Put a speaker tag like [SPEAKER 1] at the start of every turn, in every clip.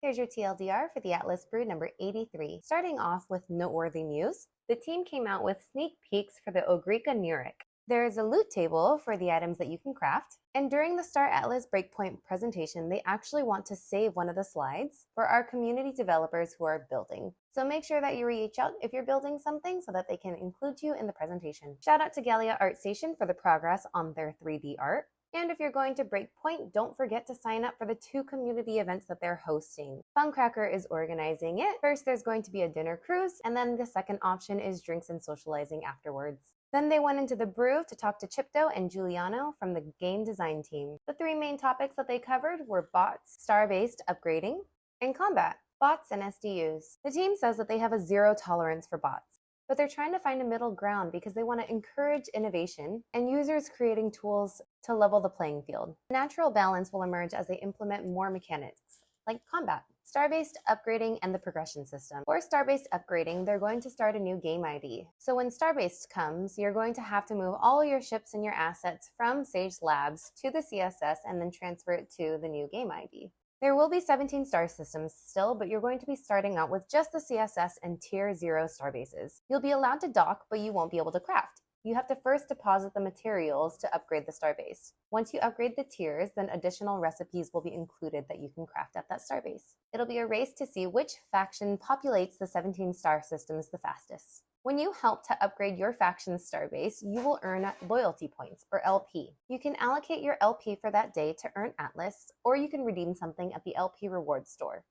[SPEAKER 1] Here's your TLDR for the Atlas Brew number 83. Starting off with noteworthy news, the team came out with sneak peeks for the Ogrica Nurik. There is a loot table for the items that you can craft, and during the Star Atlas Breakpoint presentation, they actually want to save one of the slides for our community developers who are building. So make sure that you reach out if you're building something so that they can include you in the presentation. Shout out to Gallia Art Station for the progress on their 3D art. And if you're going to Breakpoint, don't forget to sign up for the 2 community events that they're hosting. Funcracker is organizing it. First, there's going to be a dinner cruise, and then the second option is drinks and socializing afterwards. Then they went into the Brew to talk to Chypto and Giuliano from the game design team. The 3 main topics that they covered were bots, star-based upgrading, and combat, bots and SDUs. The team says that they have a zero tolerance for bots, but they're trying to find a middle ground because they want to encourage innovation and users creating tools to level the playing field. A natural balance will emerge as they implement more mechanics, like combat, star-based upgrading, and the progression system. For star-based upgrading, they're going to start a new game ID. So when star-based comes, you're going to have to move all your ships and your assets from Sage Labs to the CSS and then transfer it to the new game ID. There will be 17 star systems still, but you're going to be starting out with just the CSS and Tier 0 starbases. You'll be allowed to dock, but you won't be able to craft. You have to first deposit the materials to upgrade the starbase. Once you upgrade the tiers, then additional recipes will be included that you can craft at that starbase. It'll be a race to see which faction populates the 17 star systems the fastest. When you help to upgrade your faction's starbase, you will earn loyalty points, or LP. You can allocate your LP for that day to earn Atlas, or you can redeem something at the LP rewards store.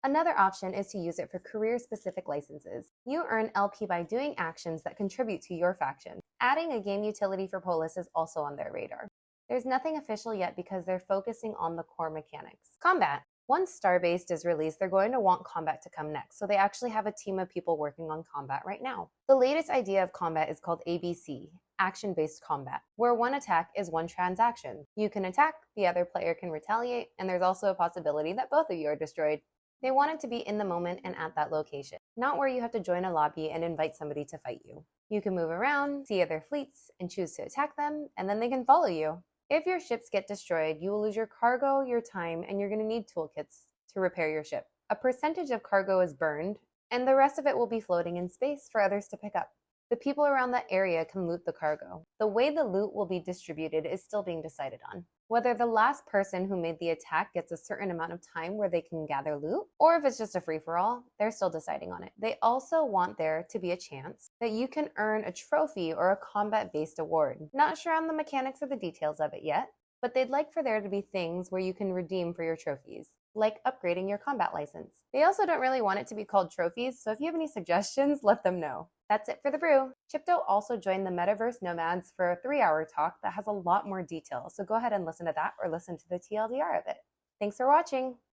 [SPEAKER 1] Another option is to use it for career-specific licenses. You earn LP by doing actions that contribute to your faction. Adding a game utility for Polis is also on their radar. There's nothing official yet because they're focusing on the core mechanics. Combat. Once Starbased is released, they're going to want combat to come next, so they actually have a team of people working on combat right now. The latest idea of combat is called ABC, action-based combat, where one attack is one transaction. You can attack, the other player can retaliate, and there's also a possibility that both of you are destroyed. They want it to be in the moment and at that location, not where you have to join a lobby and invite somebody to fight you. You can move around, see other fleets, and choose to attack them, and then they can follow you. If your ships get destroyed, you will lose your cargo, your time, and you're going to need toolkits to repair your ship. A percentage of cargo is burned, and the rest of it will be floating in space for others to pick up. The people around that area can loot the cargo. The way the loot will be distributed is still being decided on. Whether the last person who made the attack gets a certain amount of time where they can gather loot, or if it's just a free-for-all, they're still deciding on it. They also want there to be a chance that you can earn a trophy or a combat-based award. Not sure on the mechanics or the details of it yet, but they'd like for there to be things where you can redeem for your trophies, like upgrading your combat license. They also don't really want it to be called trophies, so if you have any suggestions, let them know. That's it for the Brew. Chypto also joined the Metaverse Nomads for a 3-hour talk that has a lot more detail, so go ahead and listen to that or listen to the TLDR of it. Thanks for watching!